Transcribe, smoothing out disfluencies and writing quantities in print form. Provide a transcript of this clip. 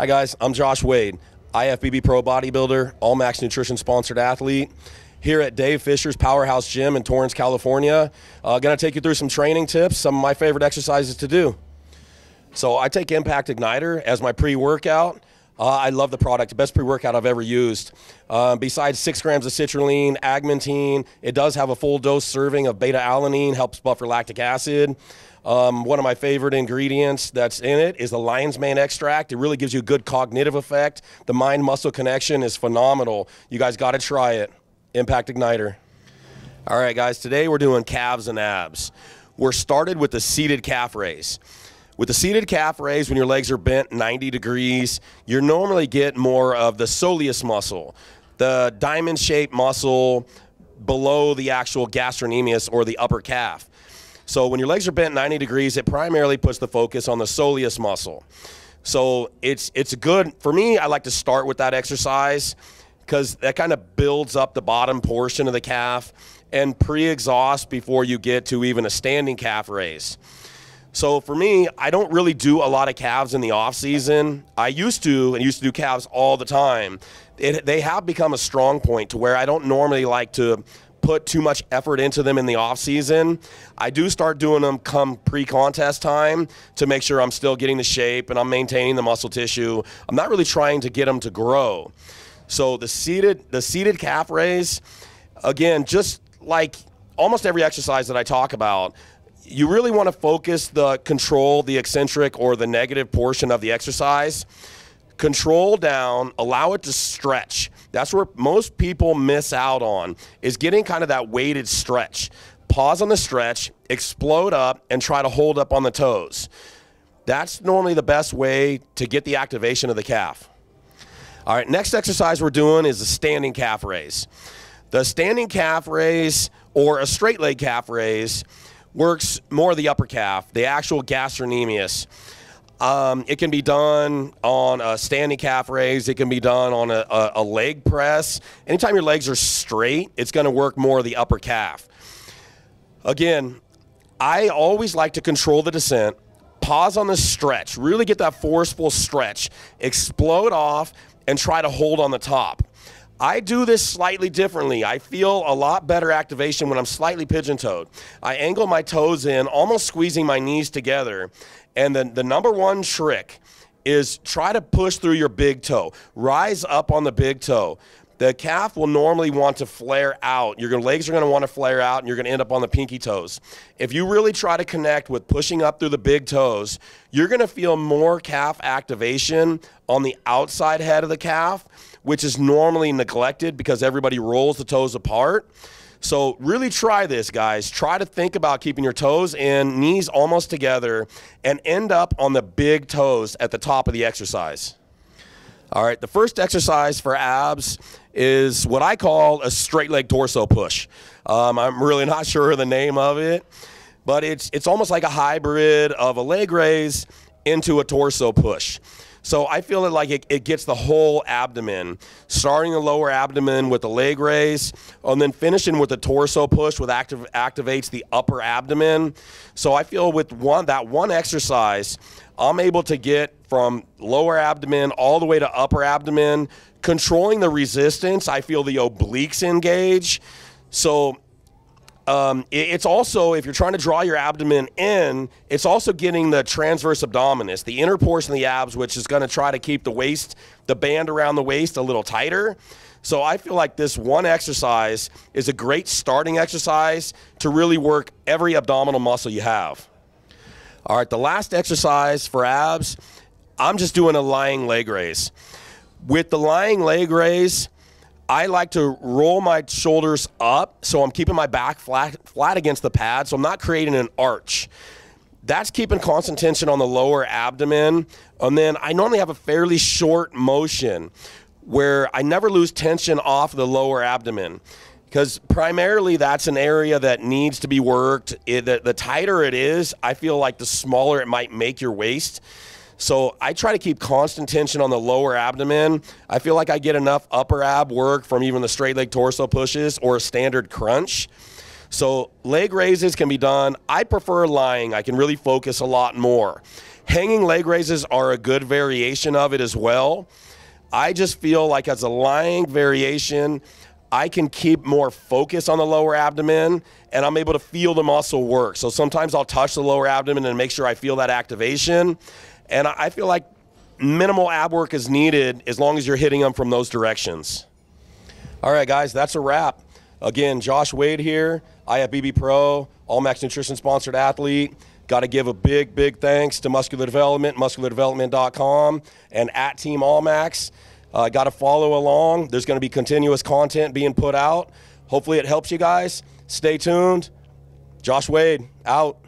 Hi guys, I'm Josh Wade, IFBB Pro Bodybuilder, All Max Nutrition sponsored athlete, here at Dave Fisher's Powerhouse Gym in Torrance, California. Gonna take you through some training tips, some of my favorite exercises to do. So I take Impact Igniter as my pre-workout. I love the product, the best pre-workout I've ever used. Besides 6 grams of citrulline, agmatine, it does have a full dose serving of beta-alanine, helps buffer lactic acid. One of my favorite ingredients that's in it is the lion's mane extract. It really gives you a good cognitive effect. The mind-muscle connection is phenomenal. You guys got to try it. Impact Igniter. All right, guys, today we're doing calves and abs. We're started with the seated calf raise. With the seated calf raise, when your legs are bent 90 degrees, you normally get more of the soleus muscle, the diamond-shaped muscle below the actual gastrocnemius or the upper calf. So when your legs are bent 90 degrees, it primarily puts the focus on the soleus muscle. So it's good. For me, I like to start with that exercise because that kind of builds up the bottom portion of the calf and pre-exhaust before you get to even a standing calf raise. So for me, I don't really do a lot of calves in the off season. I used to do calves all the time. They have become a strong point to where I don't normally like to put too much effort into them in the off season. I do start doing them come pre-contest time to make sure I'm still getting the shape and I'm maintaining the muscle tissue. I'm not really trying to get them to grow. So the seated calf raise, again, just like almost every exercise that I talk about, you really want to focus the control, the eccentric or the negative portion of the exercise. Control down, allow it to stretch. That's where most people miss out on, is getting kind of that weighted stretch. Pause on the stretch, explode up, and try to hold up on the toes. That's normally the best way to get the activation of the calf. All right, next exercise we're doing is the standing calf raise. The standing calf raise or a straight leg calf raise works more of the upper calf, the actual gastrocnemius. It can be done on a standing calf raise. It can be done on a leg press. Anytime your legs are straight, it's going to work more of the upper calf. Again, I always like to control the descent, pause on the stretch, really get that forceful stretch, explode off, and try to hold on the top. I do this slightly differently. I feel a lot better activation when I'm slightly pigeon-toed. I angle my toes in, almost squeezing my knees together. And then the number one trick is try to push through your big toe. Rise up on the big toe. The calf will normally want to flare out. Your legs are going to want to flare out, and you're going to end up on the pinky toes. If you really try to connect with pushing up through the big toes, you're going to feel more calf activation on the outside head of the calf, which is normally neglected because everybody rolls the toes apart. So really try this, guys. Try to think about keeping your toes in, knees almost together, and end up on the big toes at the top of the exercise. All right, the first exercise for abs is what I call a straight leg torso push. I'm really not sure of the name of it, but it's almost like a hybrid of a leg raise into a torso push. So I feel like it gets the whole abdomen, starting the lower abdomen with the leg raise, and then finishing with the torso push, which activates the upper abdomen. So I feel with that one exercise, I'm able to get from lower abdomen all the way to upper abdomen, controlling the resistance. I feel the obliques engage. So it's also, if you're trying to draw your abdomen in, it's also getting the transverse abdominis, the inner portion of the abs, which is going to try to keep the waist, the band around the waist a little tighter. So I feel like this one exercise is a great starting exercise to really work every abdominal muscle you have. All right, the last exercise for abs, I'm just doing a lying leg raise. With the lying leg raise, I like to roll my shoulders up, so I'm keeping my back flat against the pad, so I'm not creating an arch. That's keeping constant tension on the lower abdomen, and then I normally have a fairly short motion where I never lose tension off the lower abdomen, because primarily that's an area that needs to be worked. The tighter it is, I feel like the smaller it might make your waist. So I try to keep constant tension on the lower abdomen. I feel like I get enough upper ab work from even the straight leg torso pushes or a standard crunch. So leg raises can be done. I prefer lying. I can really focus a lot more. Hanging leg raises are a good variation of it as well. I just feel like as a lying variation, I can keep more focus on the lower abdomen, and I'm able to feel the muscle work. So sometimes I'll touch the lower abdomen and make sure I feel that activation. And I feel like minimal ab work is needed as long as you're hitting them from those directions. All right, guys, that's a wrap. Again, Josh Wade here, IFBB Pro, All Max Nutrition sponsored athlete. Got to give a big, big thanks to Muscular Development, musculardevelopment.com, and at Team All Max. Got to follow along. There's going to be continuous content being put out. Hopefully it helps you guys. Stay tuned. Josh Wade, out.